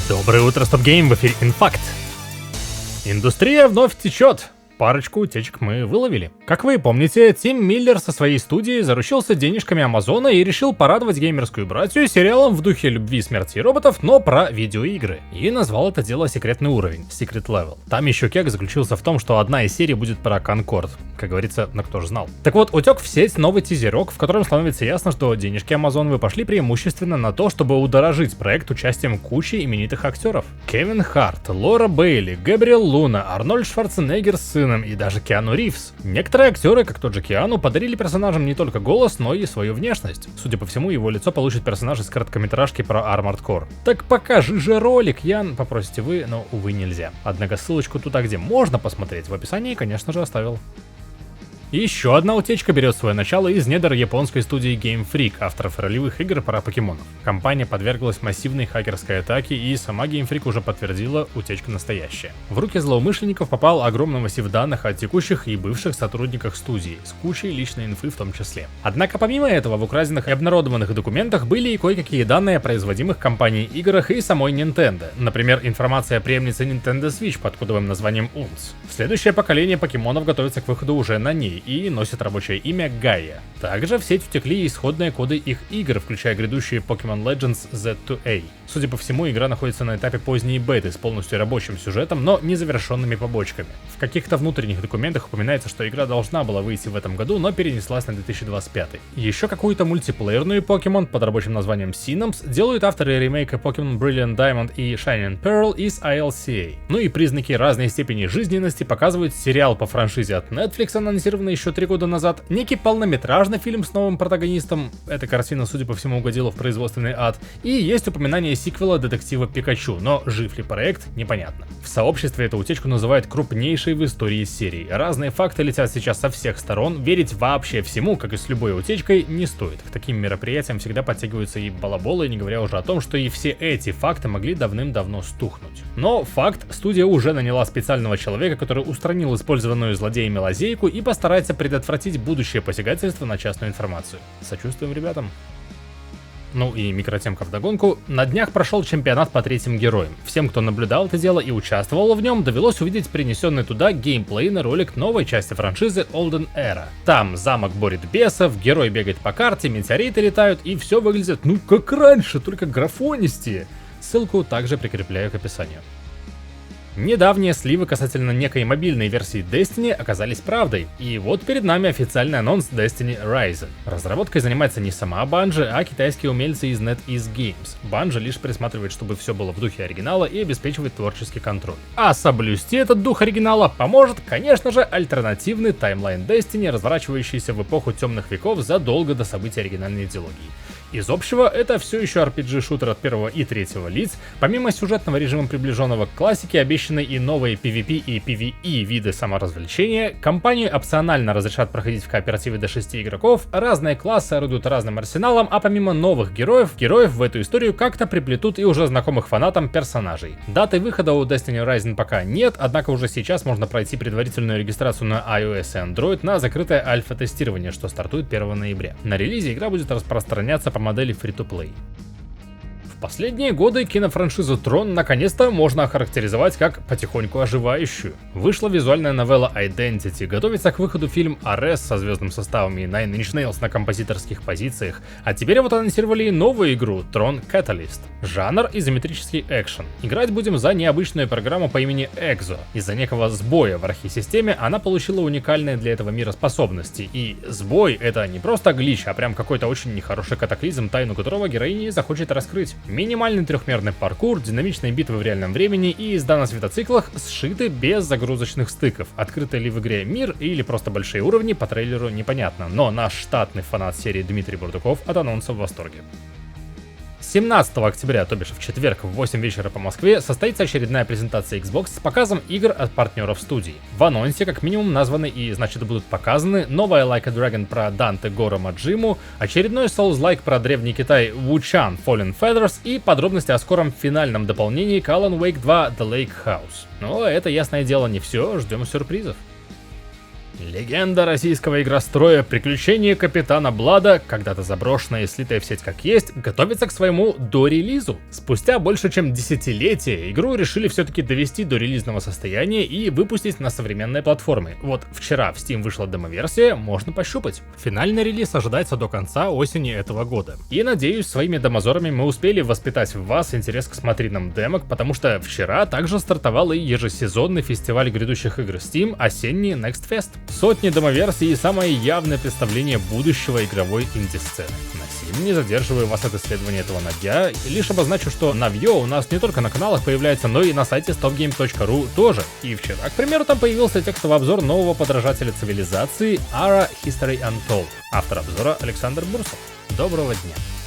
Доброе утро, Стоп Гейм, в эфире Инфакт. Индустрия вновь течет. Парочку утечек мы выловили. Как вы помните, Тим Миллер со своей студией заручился денежками Амазона и решил порадовать геймерскую братью сериалом в духе любви, смерти и роботов, но про видеоигры. И назвал это дело «Секретный уровень» — Secret Level. Там еще кек заключился в том, что одна из серий будет про Конкорд. Как говорится, на кто ж знал. Так вот, утек в сеть новый тизерок, в котором становится ясно, что денежки Амазоновы пошли преимущественно на то, чтобы удорожить проект участием кучи именитых актеров. Кевин Харт, Лора Бейли, Габриэл Луна, Арнольд Шварценеггер с сыном и даже Киану Ривз. Некоторые актеры, как тот же Киану, подарили персонажам не только голос, но и свою внешность. Судя по всему, его лицо получит персонаж из короткометражки про Armored Core. Так покажи же ролик, Ян, попросите вы, но, увы, нельзя. Однако ссылочку туда, где можно посмотреть, в описании, конечно же, оставил. И еще одна утечка берет свое начало из недр японской студии Game Freak, авторов ролевых игр про покемонов. Компания подверглась массивной хакерской атаке, и сама Game Freak уже подтвердила, утечка настоящая. В руки злоумышленников попал огромный массив данных о текущих и бывших сотрудниках студии, с кучей личной инфы в том числе. Однако помимо этого, в украденных и обнародованных документах были и кое-какие данные о производимых компанией играх и самой Nintendo. Например, информация о преемнице Nintendo Switch под кодовым названием UNS. Следующее поколение покемонов готовится к выходу уже на ней и носит рабочее имя Гайя. Также в сеть утекли исходные коды их игр, включая грядущие Pokemon Legends Z2A. Судя по всему, игра находится на этапе поздней беты с полностью рабочим сюжетом, но незавершенными побочками. В каких-то внутренних документах упоминается, что игра должна была выйти в этом году, но перенеслась на 2025. Еще какую-то мультиплеерную Pokemon под рабочим названием Synapse делают авторы ремейка Pokemon Brilliant Diamond и Shining Pearl из ILCA. Ну и признаки разной степени жизненности показывают сериал по франшизе от Netflix, анонсированный еще 3 года назад, некий полнометражный фильм с новым протагонистом, эта картина, судя по всему, угодила в производственный ад, и есть упоминание сиквела детектива Пикачу, но жив ли проект, непонятно. В сообществе эту утечку называют крупнейшей в истории серии. Разные факты летят сейчас со всех сторон, верить вообще всему, как и с любой утечкой, не стоит. К таким мероприятиям всегда подтягиваются и балаболы, не говоря уже о том, что и все эти факты могли давным-давно стухнуть. Но факт, студия уже наняла специального человека, который устранил использованную злодеями лазейку и постарается предотвратить будущее посягательство на частную информацию. Сочувствуем ребятам. Ну и микротемка вдогонку. На днях прошел чемпионат по третьим героям. Всем, кто наблюдал это дело и участвовал в нем, довелось увидеть принесенный туда геймплейный ролик новой части франшизы Olden Era. Там замок борет бесов, герой бегает по карте, метеориты летают, и все выглядит ну как раньше, только графонистее. Ссылку также прикрепляю к описанию. Недавние сливы касательно некой мобильной версии Destiny оказались правдой, и вот перед нами официальный анонс Destiny Rise. Разработкой занимается не сама Bungie, а китайские умельцы из NetEase Games. Bungie лишь присматривает, чтобы все было в духе оригинала и обеспечивает творческий контроль. А соблюсти этот дух оригинала поможет, конечно же, альтернативный таймлайн Destiny, разворачивающийся в эпоху темных веков задолго до событий оригинальной идеологии. Из общего, это все еще RPG-шутер от первого и третьего лиц. Помимо сюжетного режима, приближенного к классике, обещаны и новые PvP и PvE виды саморазвлечения. Компанию опционально разрешат проходить в кооперативе до 6 игроков, разные классы орудуют разным арсеналом, а помимо новых героев в эту историю как-то приплетут и уже знакомых фанатам персонажей. Даты выхода у Destiny Rising пока нет, однако уже сейчас можно пройти предварительную регистрацию на iOS и Android на закрытое альфа-тестирование, что стартует 1 ноября. На релизе игра будет распространяться по модели Free-to-Play. В последние годы кинофраншизу Трон наконец-то можно охарактеризовать как потихоньку оживающую. Вышла визуальная новелла Identity, готовится к выходу фильм Арес со звездным составом и Nine Inch Nails на композиторских позициях, а теперь вот анонсировали и новую игру Tron Catalyst. Жанр изометрический экшен. Играть будем за необычную программу по имени Exo. Из-за некого сбоя в архисистеме она получила уникальные для этого мира способности, и сбой это не просто глич, а прям какой-то очень нехороший катаклизм, тайну которого героиня захочет раскрыть. Минимальный трехмерный паркур, динамичные битвы в реальном времени и езда на светоциклах сшиты без загрузочных стыков. Открытый ли в игре мир или просто большие уровни, по трейлеру непонятно, но наш штатный фанат серии Дмитрий Бурдуков от анонса в восторге. 17 октября, то бишь в четверг в 8 вечера по Москве, состоится очередная презентация Xbox с показом игр от партнеров студии. В анонсе как минимум названы и значит будут показаны новая Like a Dragon про Данте Горо Маджиму, очередной Souls-like про древний Китай Wuchan Fallen Feathers и подробности о скором финальном дополнении к Alan Wake 2 The Lake House. Но это, ясное дело, не все, ждем сюрпризов. Легенда российского игростроя «Приключения капитана Блада», когда-то заброшенная и слитая в сеть как есть, готовится к своему дорелизу. Спустя больше чем десятилетие игру решили все-таки довести до релизного состояния и выпустить на современные платформы. Вот вчера в Steam вышла демо-версия, можно пощупать. Финальный релиз ожидается до конца осени этого года. И надеюсь, своими домозорами мы успели воспитать в вас интерес к смотринам демок, потому что вчера также стартовал и ежесезонный фестиваль грядущих игр Steam осенний Next Fest. Сотни демоверсий и самое явное представление будущего игровой инди-сцены. На сим не задерживаю вас от исследования этого навья, лишь обозначу, что навье у нас не только на каналах появляется, но и на сайте stopgame.ru тоже. И вчера, к примеру, там появился текстовый обзор нового подражателя цивилизации Ara History Untold. Автор обзора Александр Бурсов. Доброго дня!